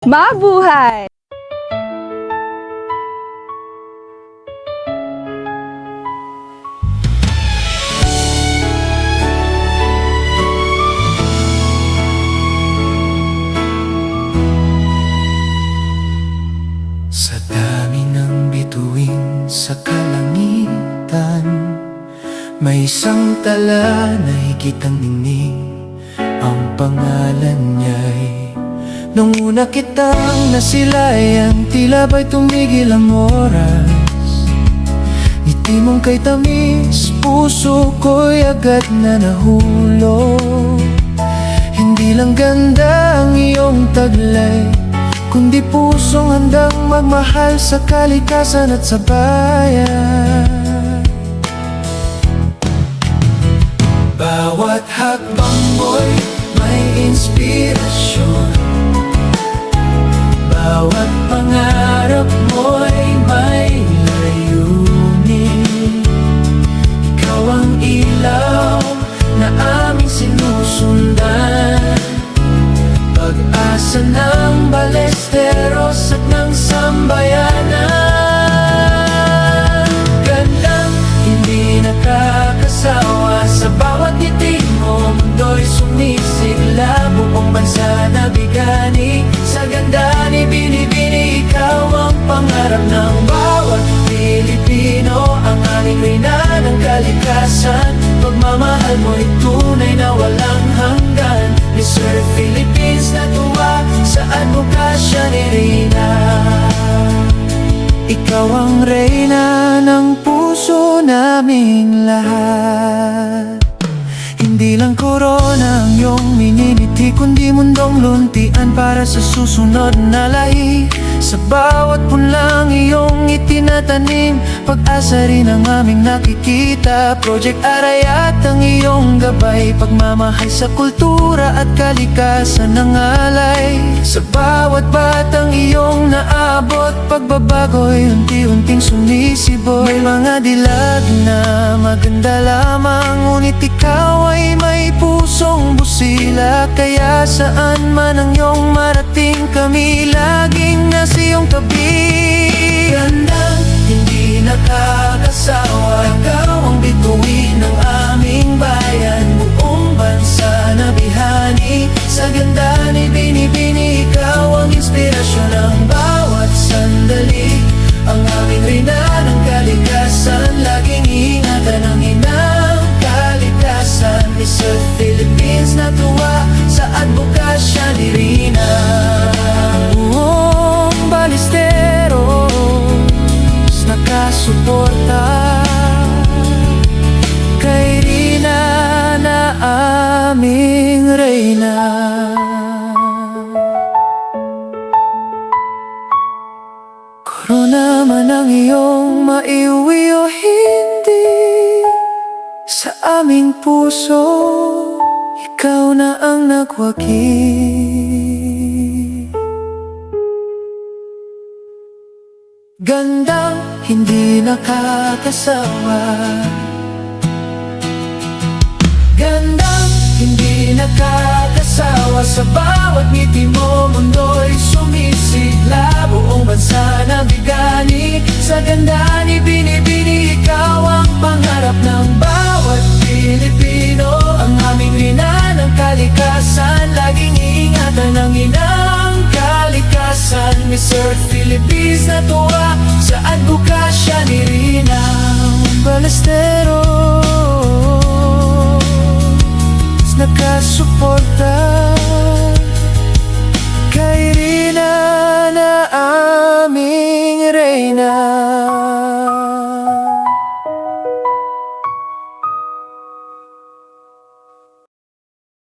Mabuhay! Sa dami ng bituin sa kalangitan, may isang tala na higit ang ningning. Ang pangalan niya'y nung una kitang nasilayan, tila ba'y tumigil ang oras. Ngiti mong kay tamis, puso ko'y agad na nahulog. Hindi lang ganda ang iyong taglay, kundi pusong handang magmahal sa kalikasan at sa bayan. Bawat hakbang mo'y may inspirasyon, bawat pangarap mo'y may layunin. Ikaw ang ilaw na aming sinusundan, pag-asa ng Balesteros at ng sambayanan. Gandang hindi nakakasawa, sa bawat ngiti mo mundo'y sumisigla. Buong bansa na bigani, sa ganda ni Binibini. Ikaw ang pangarap ng bawat Pilipino, ang aming reyna ng kalikasan. Pagmamahal mo'y tunay na walang hanggan. Mister Philippines na tuwa sa advokasya ni Reyna. Ikaw ang reyna ng puso naming lahat. Hindi lang korona ang iyong mininiti, kundi mundong luntian para sa susunod na lahi. Sa bawat punlang iyong itinatanim, pag-asa rin ang aming nakikita. Project Arayat ang iyong gabay, pagmamahal sa kultura at kalikasan ng alay. Sa bawat batang iyong naabot, pagbabago'y unti-unting sumisibol. May mga dilag na maganda lamang, ngunit ikaw ay may pusong busila. Kaya saan man ang iyong marating, kami laging nasa iyong tabi. Gandang hindi nakakasawa, ikaw ang bituin ng aming bayan. Buong bansa na bihani, sa ganda ni Binibini. Ikaw ang inspirasyon ng bawat sandali, ang aming reyna ng kalikasan. Laging ingatan ang inang kalikasan. Mister Philippines na tuwa sa advokasya ni Reyna. Buong Balesteros nakasuporta kay Reyna na aming reyna. Korona man ang iyong maiuwi o hindi, sa aming puso, ikaw na ang nagwagi. Gandang hindi nakakasawa, gandang hindi nakakasawa. Sa bawat ngiti mo mundo'y sumisigla. Buong bansa na bigani, sa ganda ni Binibini. Ikaw ang pangarap ng bawat Pilipino, ang aming reyna ng kalikasan. Laging ingatan ang inang kalikasan. Mister Philippines na tuwa sa advokasya ni Reyna.